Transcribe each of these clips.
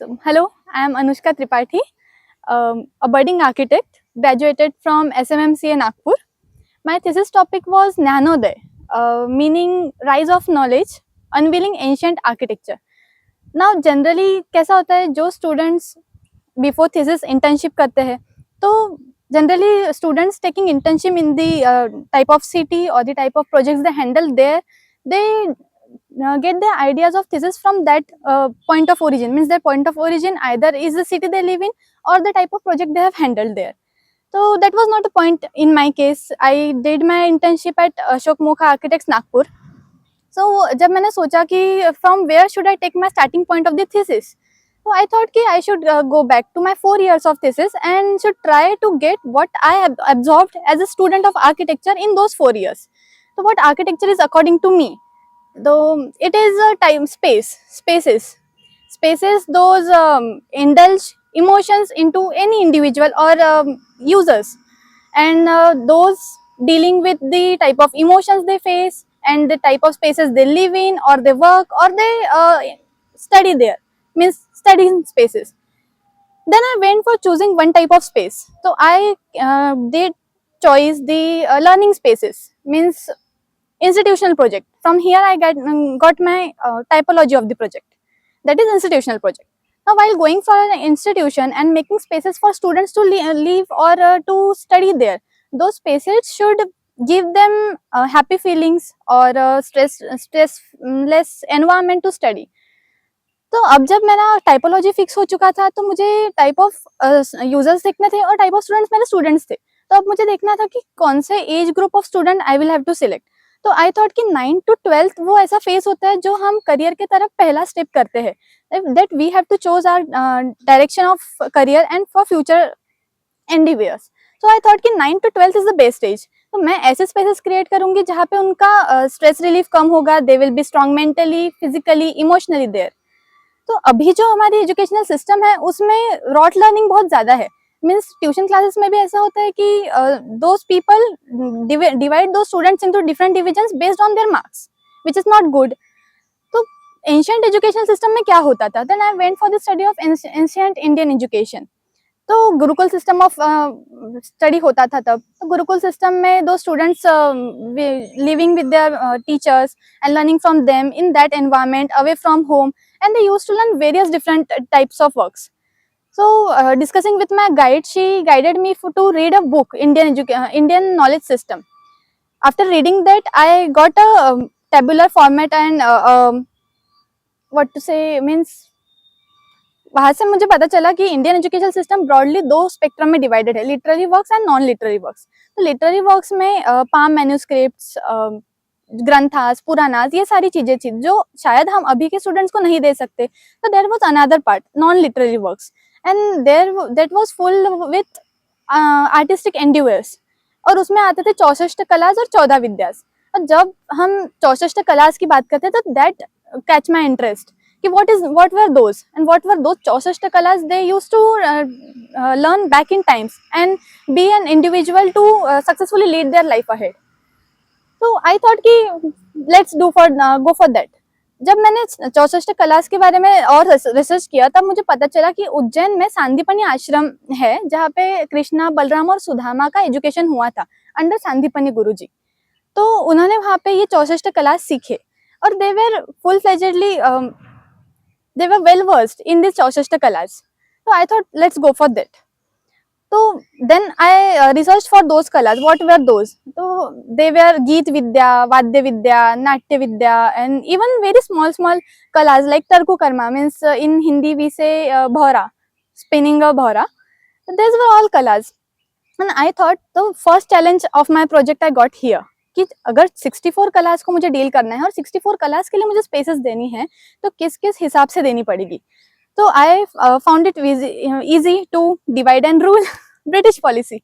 So, hello, I am Anushka Tripathi, a budding architect, graduated from SMMCA Nagpur. My thesis topic was Nanoday, meaning rise of knowledge, unveiling ancient architecture. Now, generally कैसा होता है जो students before thesis internship करते हैं, तो generally students taking internship in the type of city or the type of projects they handle there, they get their ideas of thesis from that point of origin. Means their point of origin either is the city they live in or the type of project they have handled there. So that was not the point in my case. I did my internship at Ashok Mokha Architects Nagpur. So जब मैंने सोचा कि from where should I take my starting point of the thesis, so I thought कि I should go back to my 4 years of thesis and should try to get what I have absorbed as a student of architecture in those 4 years. So what architecture is according to me, though it is a time spaces those indulge emotions into any individual or users, and those dealing with the type of emotions they face and the type of spaces they live in or they work or they study there, means studying spaces. Then I went for choosing one type of space, so I did choice the learning spaces, means institutional project. From here I got my typology of the project, that is institutional project. Now while going for an institution and making spaces for students to live or to study there, those spaces should give them happy feelings or stressless environment to study. तो अब जब मेरा typology fix हो चुका था, तो मुझे type of users देखने थे और टाइप ऑफ स्टूडेंट्स मेरे स्टूडेंट्स थे, तो अब मुझे देखना था कि कौन से age group of student I will have to select. तो आई थॉट कि 9 to 12 वो ऐसा फेज होता है जो हम करियर के तरफ पहला स्टेप करते हैं, that we have to choose our direction of career and for future endeavours. So I thought कि 9 to 12 is the best age. तो मैं ऐसे स्पेसेस क्रिएट करूंगी जहाँ पे उनका स्ट्रेस रिलीफ कम होगा, they will be strong mentally, physically, emotionally there. तो अभी जो हमारी एजुकेशनल सिस्टम है उसमें रॉट लर्निंग बहुत ज्यादा है. मीन्स ट्यूशन क्लासेस में भी ऐसा होता है कि those people divide do students into different divisions based on their marks, which is not good. तो एंशिएंट एजुकेशनल सिस्टम में क्या होता था, then I went for the study of ancient Indian education. तो गुरुकुल सिस्टम ऑफ स्टडी होता था तब. तो गुरुकुल सिस्टम में दो students living with their teachers and learning from them in that environment away from home, and they used to learn various different types of works. So discussing with my guide, she guided me to read a book, Indian knowledge system. After reading that, I got a tabular format and what to say, means वहां से मुझे पता चला कि Indian education system broadly दो spectrum में divided है, literary works and non literary works. तो लिटरेरी वर्क्स में पाम मैन्यूस्क्रिप्ट्स, ग्रंथास, पुराणास, ये सारी चीजें थी जो शायद हम अभी के स्टूडेंट्स को नहीं दे सकते. तो there was another part, non literary works, and there that was full with artistic endeavours. और उसमें आते थे 64 कलास और 14 विद्यास. और जब हम 64 कलास की बात करते हैं तो दैट कैच माई इंटरेस्ट कि what were those and what were those 64 kalas they used to learn back in times and be an individual to successfully lead their life ahead. So I thought कि let's go for that. जब मैंने 64 class के बारे में और research किया तब मुझे पता चला कि उज्जैन में सांदीपनी आश्रम है जहाँ पे कृष्णा, बलराम और सुदामा का एजुकेशन हुआ था अंडर सांदीपनी गुरुजी. तो उन्होंने वहाँ पे ये 64 कलास सीखे और they were full-fledgedly they were well versed in these 64 kalas. So I thought let's go for that. So then I researched for those kalas. What were those? So they were Geet Vidya, Vadya Vidya, Natya Vidya, and even very small kalas like Tarku Karma, means in Hindi we say bhaura, spinning a bhaura. So these were all kalas. And I thought the first challenge of my project I got here कि अगर 64 class को मुझे deal करना है और 64 class के लिए मुझे स्पेसेस देनी है तो किस किस हिसाब से देनी पड़ेगी. तो I found it easy to divide and rule, British policy.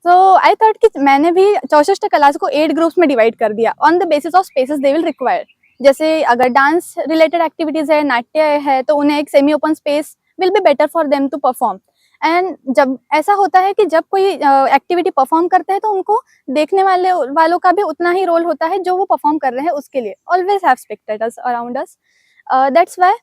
So I thought कि मैंने भी 64 कलास को 8 ग्रुप्स में डिवाइड कर दिया on the basis of spaces they will require. जैसे अगर डांस रिलेटेड एक्टिविटीज है, नाट्य है, तो उन्हें एक semi open space will be better for them to perform. And जब ऐसा होता है कि जब कोई एक्टिविटी परफॉर्म करते हैं तो उनको देखने वालों का भी उतना ही रोल होता है जो वो परफॉर्म कर रहे हैं उसके लिए. Always have spectators around us. That's why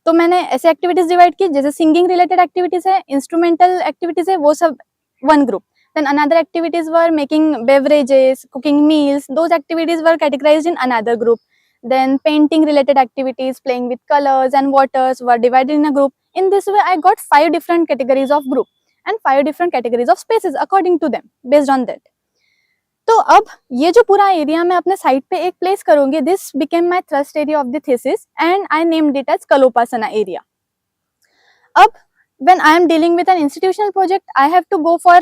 तो मैंने ऐसे एक्टिविटीज डिवाइड की, जैसे सिंगिंग रिलेटेड एक्टिविटीज है, इंस्ट्रूमेंटल एक्टिविटीज है, वो सब one group. Then another activities were making beverages, cooking meals. Those activities were categorized in another group. Then painting related activities, playing with colors and waters were divided in a group. In this way, I got 5 different categories of group and 5 different categories of spaces according to them, based on that. तो अब ये जो पूरा area मैं अपने site पे एक place करूंगी, this became my thrust area of the thesis and I named it as Kalopasana area. अब when I am dealing with an institutional project, I have to go for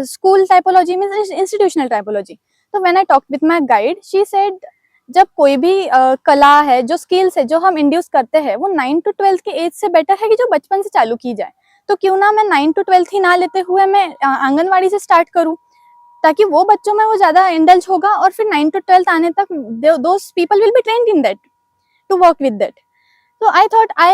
school typology, means institutional typology. So when I talked with my guide, she said जब कोई भी कला है, जो skills है, जो हम इंड्यूस करते हैं, वो 9 to 12 के एज से बेटर है कि जो बचपन से चालू की जाए. तो क्यों ना मैं 9 to 12 ही ना लेते हुए मैं आंगनवाड़ी से स्टार्ट करूं, ताकि वो बच्चों में वो ज्यादा इंडल्ज होगा और फिर 9 to 12 आने तक those people will be trained in that to work with that. So I thought I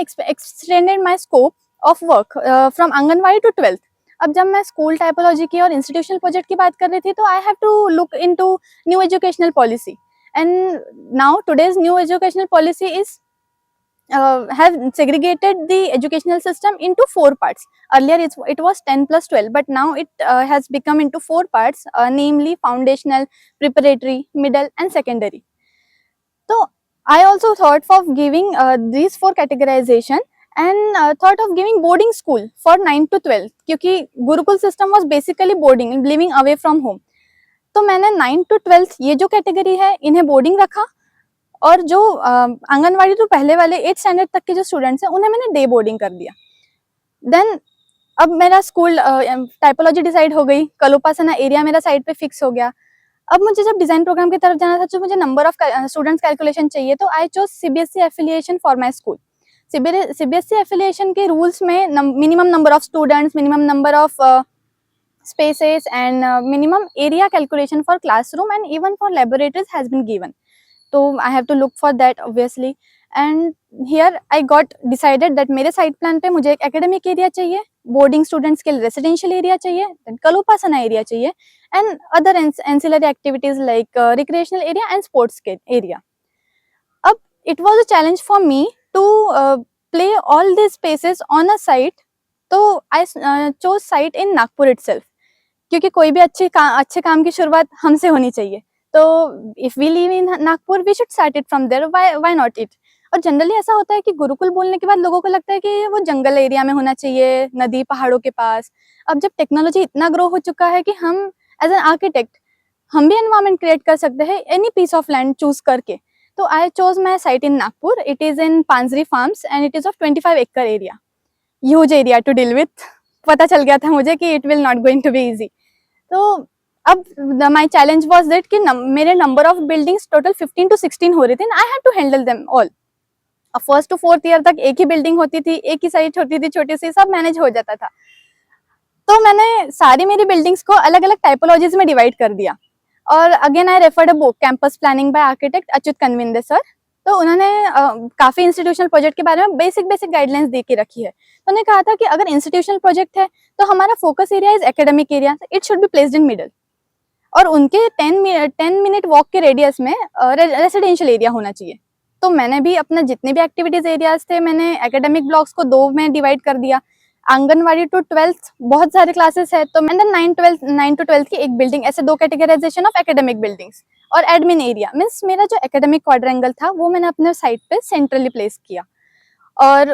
extended my scope of work from Anganwadi to 12th. अब जब मैं स्कूल टाइपोलॉजी की और इंस्टीट्यूशनल प्रोजेक्ट की बात कर रही थी, तो I have to look into new educational policy, and now today's new educational policy is have segregated the educational system into 4 parts. Earlier it was 10 plus 12, but now it has become into 4 parts, namely foundational, preparatory, middle and secondary. So I also thought of giving these 4 categorization and thought of giving boarding school for 9 to 12, क्योंकि Gurukul system was basically boarding, living away from home. तो मैंने 9 to 12 ये जो category है, इन्हें boarding रखा, और जो आंगनवाड़ी तो पहले वाले 8th स्टैंडर्ड तक के जो स्टूडेंट्स हैं, उन्हें मैंने डे बोर्डिंग कर दिया. देन अब मेरा स्कूल टाइपोलॉजी डिसाइड हो गई, कलोपासना एरिया मेरा साइड पे फिक्स हो गया. अब मुझे जब डिजाइन प्रोग्राम की तरफ जाना था, जो मुझे नंबर ऑफ स्टूडेंट्स कैलकुलेशन चाहिए, तो I chose CBSE affiliation for my school. CBSE affiliation के रूल्स में minimum number of students, minimum number of spaces and minimum area calculation for classroom and even for laboratories has been given. So I have to look for that obviously, and here I got decided that मेरे site plan पे मुझे एक academic area चाहिए, boarding students के लिए residential area चाहिए, then Kalopasana area चाहिए, and other ancillary activities like recreational area and sports के एरिया. अब it was a challenge for me to play all this spaces on a site. तो I chose site in Nagpur itself, क्योंकि कोई भी अच्छे काम की शुरुआत हमसे होनी चाहिए. तो if we live in Nagpur, we should start it from there, why not it. और जनरली ऐसा होता है कि गुरुकुल बोलने के बाद लोगों को लगता है कि वो जंगल एरिया में होना चाहिए, नदी पहाड़ों के पास. अब जब टेक्नोलॉजी इतना ग्रो हो चुका है कि हम एज एन आर्किटेक्ट हम भी एनवायरमेंट क्रिएट कर सकते हैं any piece of land choose करके. तो I chose my site in Nagpur. It is in Panjari farms and it is of 25 acre area. Huge area to deal with. पता चल गया था मुझे कि it will not going to be easy. तो अब माई चैलेंज वॉज दैट कि मेरे number of buildings total 15 to 16 हो रही थी, I have to handle them all. First to 4th year तक एक ही बिल्डिंग होती थी, एक ही साइट होती थी, छोटी सी, सब मैनेज हो जाता था. तो मैंने सारी मेरी बिल्डिंग्स को अलग अलग टाइपोलॉजीज में डिवाइड कर दिया. और again I referred a book, campus planning by architect Achyut Kanvinde sir. तो उन्होंने काफी इंस्टीट्यूशनल प्रोजेक्ट के बारे में बेसिक गाइडलाइंस दे के रखी है. तो उन्होंने कहा था कि अगर इंस्टीट्यूशनल प्रोजेक्ट है तो हमारा focus area is academic area, it should be placed in middle. और उनके 10 मिनट वॉक के रेडियस में रेसिडेंशियल एरिया होना चाहिए. तो मैंने भी अपने जितने भी एक्टिविटीज एरियाज थे, मैंने एकेडमिक ब्लॉक्स को 2 में डिवाइड कर दिया. आंगनवाड़ी टू 12th बहुत सारे क्लासेस है, तो मैंने 9 to 12 की एक बिल्डिंग, ऐसे 2 कैटेगराइजेशन ऑफ एकेडमिक बिल्डिंग्स. और एडमिन एरिया मीन्स मेरा जो एकेडमिक क्वाड्रेंगल था वो मैंने अपने साइट पे सेंट्रली प्लेस किया. और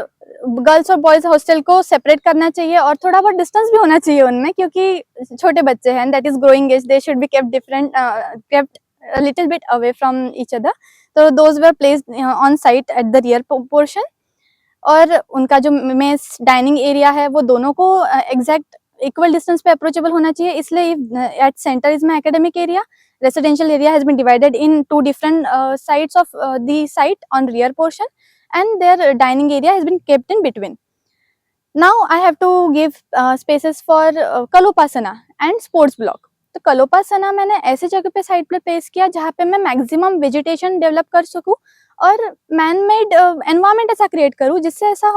गर्ल्स और बॉयज हॉस्टल को सेपरेट करना चाहिए और थोड़ा बहुत डिस्टेंस भी होना चाहिए उनमें, क्योंकि छोटे बच्चे हैं, that is growing age, they should be kept different, kept a little bit away from each other. So those were placed on site at the rear portion. और उनका जो मेस डाइनिंग एरिया है वो दोनों को एग्जैक्ट इक्वल डिस्टेंस पे approachable होना चाहिए. इसलिए at centre is my academic area, residential area has been divided in 2 different sides of the site on rear portion, and their dining area has been kept in between. Now I have to give spaces for Kalopasana and sports block. तो कलोपासना मैंने ऐसी जगह पे site पे place किया जहाँ पे मैं मैक्सिमम वेजिटेशन डेवलप कर सकूँ और मैन मेड एनवायरमेंट ऐसा क्रिएट करूँ जिससे ऐसा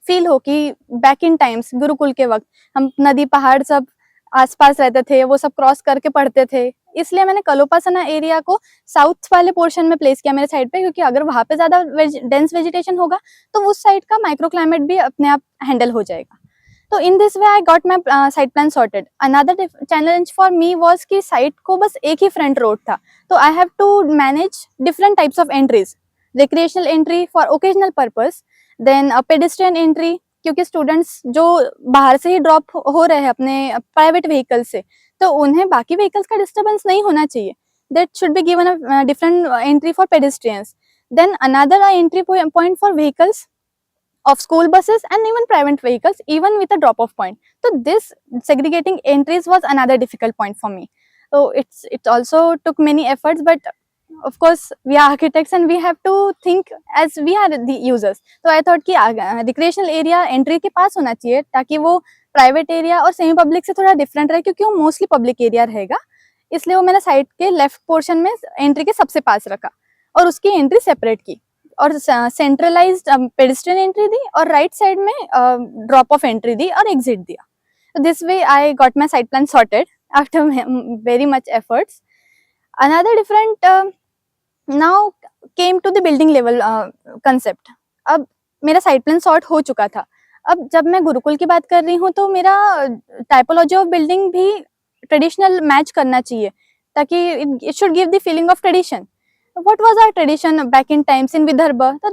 फील हो कि बैक इन टाइम्स गुरुकुल के वक्त हम नदी पहाड़ सब आसपास रहते थे, वो सब क्रॉस करके पढ़ते थे. इसलिए मैंने कलोपासना एरिया को साउथ वाले पोर्शन में प्लेस किया मेरे साइड पे, क्योंकि अगर वहाँ पे ज़्यादा डेंस वेजिटेशन होगा तो उस साइड का माइक्रो क्लाइमेट भी अपने आप हैंडल हो जाएगा। तो in this way I got my site plan sorted. Another challenge for me was कि साइट को बस एक ही फ्रंट रोड था, तो I have to manage different types of entries, recreational entry for occasional purpose, then pedestrian entry, क्योंकि students जो बाहर से ही ड्रॉप हो रहे हैं अपने प्राइवेट व्हीकल से, तो उन्हें बाकी व्हीकल्स का डिस्टर्बेंस नहीं होना चाहिए। That should be given a different entry for pedestrians, then another entry point for vehicles of school buses and even private vehicles, even with a drop off point. So this segregating entries was another difficult point for me. So it also took many efforts, but of course we are architects and we have to think as we are the users. So I thought कि recreational area entry के पास होना चाहिए ताकि वो private area और semi public से थोड़ा different रहे, क्योंकि वो mostly public area रहेगा, इसलिए वो मैंने साइड के लेफ्ट पोर्शन में एंट्री के सबसे पास रखा और उसकी एंट्री सेपरेट की और सेंट्रलाइज्ड पेडेस्ट्रियन एंट्री दी और राइट साइड में ड्रॉप ऑफ एंट्री दी और एग्जिट दिया। This way I got my side plan sorted after very much efforts. Another different now came to the building level concept. अब मेरा साइड प्लान सॉर्ट हो चुका था। अब जब मैं गुरुकुल की बात कर रही हूँ तो मेरा टाइपोलॉजी ऑफ बिल्डिंग भी ट्रेडिशनल मैच करना चाहिए ताकि it should give the feeling of tradition. What was our tradition back in times in Vidarbha? So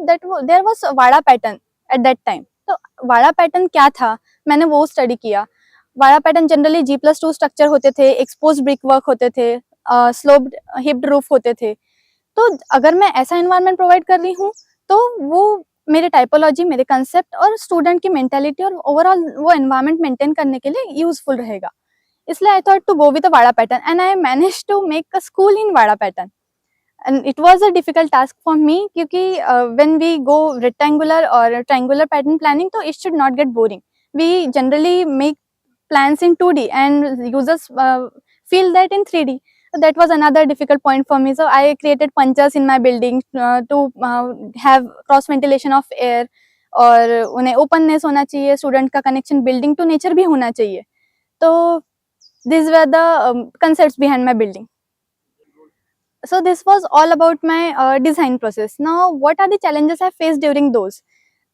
there was Vada pattern at that time. तो वाड़ा पैटर्न क्या था, मैंने वो स्टडी किया। वाड़ा पैटर्न जनरली G+2 स्ट्रक्चर होते थे, एक्सपोज ब्रिक वर्क होते थे, स्लोप्ड हिप्ड रूफ होते थे। तो अगर मैं ऐसा एनवायरनमेंट प्रोवाइड कर रही हूँ तो वो मेरे टाइपोलॉजी, मेरे कंसेप्ट और स्टूडेंट की मेंटालिटी और ओवरऑल वो एनवायरनमेंट मेंटेन करने के लिए यूजफुल रहेगा। इसलिए I thought to go with wada pattern and I manage to make a school in wada pattern. And it was a difficult task for me क्योंकि when we go rectangular or triangular pattern planning, तो it should not get boring. We generally make plans in 2D and users feel that in 3D. So that was another difficult point for me. So I created punches in my building to have cross ventilation of air और उन्हें openness होना चाहिए, student का connection building to nature भी होना चाहिए। तो these were the concepts behind my building. So this was all about my design process. Now, what are the challenges I faced during those?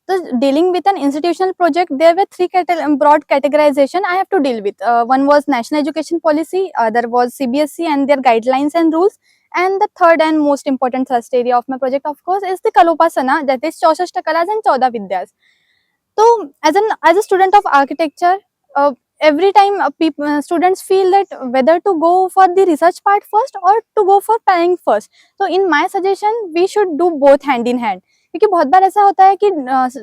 So dealing with an institutional project, there were three broad categorization I have to deal with. One was national education policy, other was CBSE and their guidelines and rules, and the third and most important thrust area of my project, of course, is the Kalopasana, that is 64 kalas and 14 vidyas. So as a student of architecture, every time students feel that whether to go for the research part first or to go for planning first. So in my suggestion, we should do both hand in hand. क्योंकि बहुत बार ऐसा होता है कि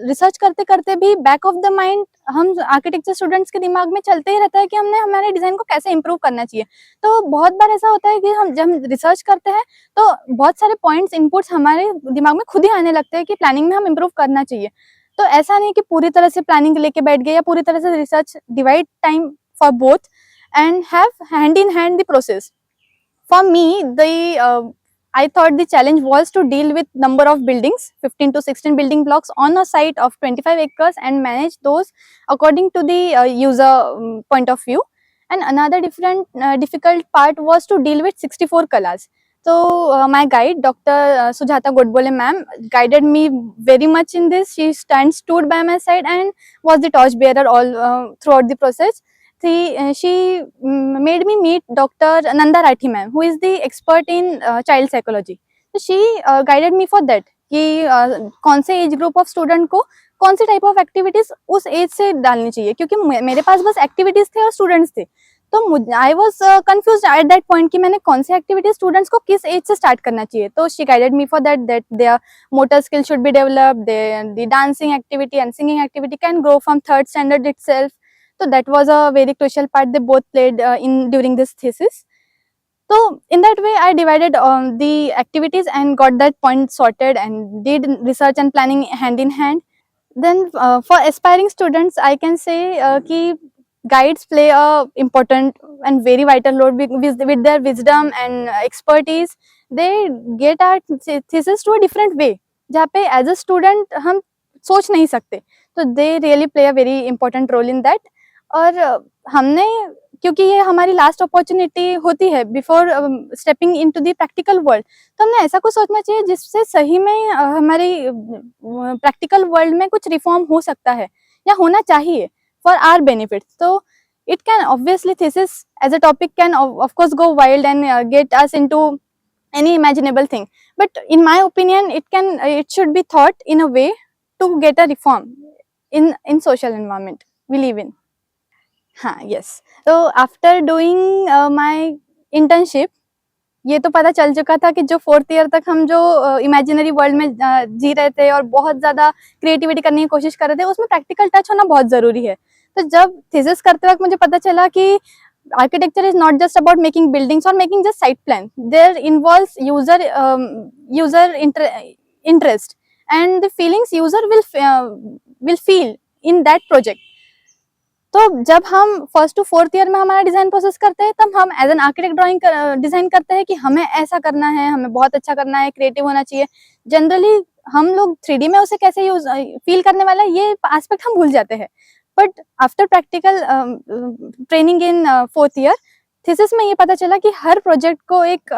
research करते करते भी back of the mind हम आर्किटेक्चर स्टूडेंट्स के दिमाग में चलते ही रहता है कि हमने हमारे डिजाइन को कैसे इंप्रूव करना चाहिए। तो बहुत बार ऐसा होता है कि हम जब रिसर्च करते हैं तो बहुत सारे पॉइंट्स इनपुट्स हमारे दिमाग में खुद ही आने लगते हैं कि प्लानिंग में हम इंप्रूव करना चाहिए। तो ऐसा नहीं कि पूरी तरह से प्लानिंग लेके बैठ गए या पूरी तरह से research, divide time for both and have hand in hand the process. For me I thought the challenge was to deal with number of buildings, 15 to 16 building blocks on a site of 25 acres and manage those according to the user point of view. And another difficult part was to deal with 64 kalas. So my guide, Dr. Sujata Godbole ma'am, guided me very much in this. She stood by my side and was the torchbearer all throughout the process. She made me meet Dr. Nanda Rathi ma'am, who is the expert in child psychology. So she guided me for that कि कौन से age group of student को कौन से type of activities उस as से डालनी चाहिए, क्योंकि मेरे पास बस एक्टिविटीज थे और स्टूडेंट्स थे। तो I was confuse at that point कि मैंने कौन से एक्टिविटीज स्टूडेंट्स को किस एज से स्टार्ट करना चाहिए। तो she guided me for that their motor skill should be developed, the dancing activity and singing activity can grow from 3rd standard itself. So that was a very crucial part they both played in during this thesis. So in that way I divided the activities and got that point sorted and did research and planning hand in hand. Then for aspiring students I can say ki guides play a important and very vital role with their wisdom and expertise. They get our thesis to a different way जहाँ पे as a student हम सोच नहीं सकते, तो they really play a very important role in that. और हमने, क्योंकि ये हमारी लास्ट अपॉर्चुनिटी होती है before stepping into the practical world, तो हमने ऐसा कुछ सोचना चाहिए जिससे सही में हमारी प्रैक्टिकल वर्ल्ड में कुछ रिफॉर्म हो सकता है या होना चाहिए फॉर आवर बेनिफिट. तो it can obviously, thesis as a topic can of course go wild and get us into any imaginable thing, but in my opinion it should be thought in a way to get a reform in social environment we live in. हाँ, yes. So after doing my internship, ये तो पता चल चुका था कि जो 4th year तक हम जो इमेजिनरी वर्ल्ड में जी रहे थे और बहुत ज़्यादा क्रिएटिविटी करने की कोशिश कर रहे थे, उसमें प्रैक्टिकल टच होना बहुत ज़रूरी है. तो जब थीसिस करते वक्त मुझे पता चला कि architecture is not just about making buildings और making just site plan, there involves user interest and the feelings user will feel in that project. तो जब हम 1st to 4th ईयर में हमारा डिजाइन प्रोसेस करते हैं, तब हम as an architect drawing design करते हैं कि हमें ऐसा करना है, हमें बहुत अच्छा करना है, क्रिएटिव होना चाहिए. जनरली हम लोग 3D में उसे कैसे यूज फील करने वाला है ये एस्पेक्ट हम भूल जाते हैं. But after practical training in 4th year, thesis में ये पता चला कि हर प्रोजेक्ट को एक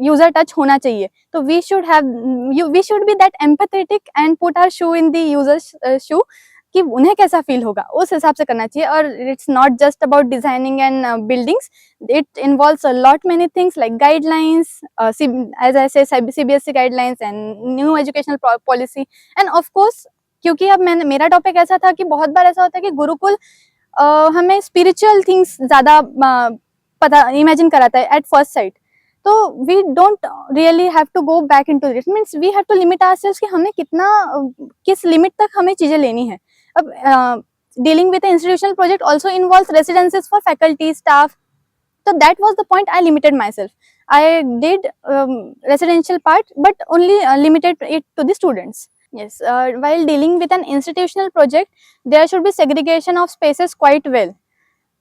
यूजर टच होना चाहिए. तो we should be that empathetic and put our shoe in the users shoe कि उन्हें कैसा फील होगा, उस हिसाब से करना चाहिए. और it's not just about designing and buildings, it involves a lot many things like guidelines, as I say CBSE guidelines and new educational policy. And of course, क्योंकि अब मेरा टॉपिक ऐसा था कि बहुत बार ऐसा होता है कि गुरुकुल हमें स्पिरिचुअल थिंग्स ज्यादा पता इमेजिन कराता है एट फर्स्ट साइट. तो we don't really have to go back into this, means we have to limit ourselves कि हमें कितना किस लिमिट तक हमें चीजें लेनी है. अब dealing with an institutional project also involves residences for faculty, staff. So that was the point I limited myself. I did residential part, but only limited it to the students. Yes, while dealing with an institutional project, there should be segregation of spaces quite well,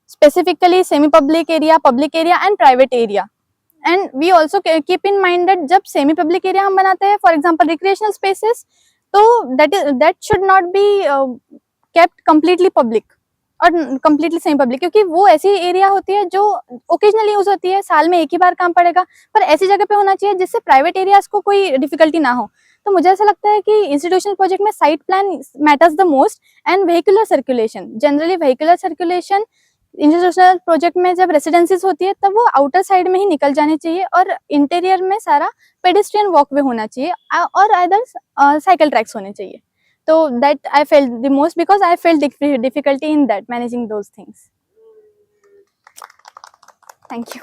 specifically semi-public area, public area, and private area. And we also keep in mind that जब semi-public area हम बनाते हैं, for example recreational spaces, तो that should not be kept completely public और completely semi public, क्योंकि वो ऐसी area होती है जो ओकेजनली यूज होती है, साल में एक ही बार काम पड़ेगा. पर ऐसी जगह पे होना चाहिए जिससे प्राइवेट एरियाज को कोई डिफिकल्टी ना हो. तो मुझे ऐसा लगता है कि इंस्टीट्यूशनल प्रोजेक्ट में site plan matters the most and vehicular circulation. Generally vehicular circulation institutional project में जब रेसिडेंसीज होती है तब वो आउटर साइड में ही निकल जानी चाहिए और इंटीरियर में सारा पेडेस्ट्रियन वॉकवे होना चाहिए और आइदर साइकिल ट्रैक्स होने चाहिए. So that I felt the most, because I felt difficulty in that, managing those things. Thank you.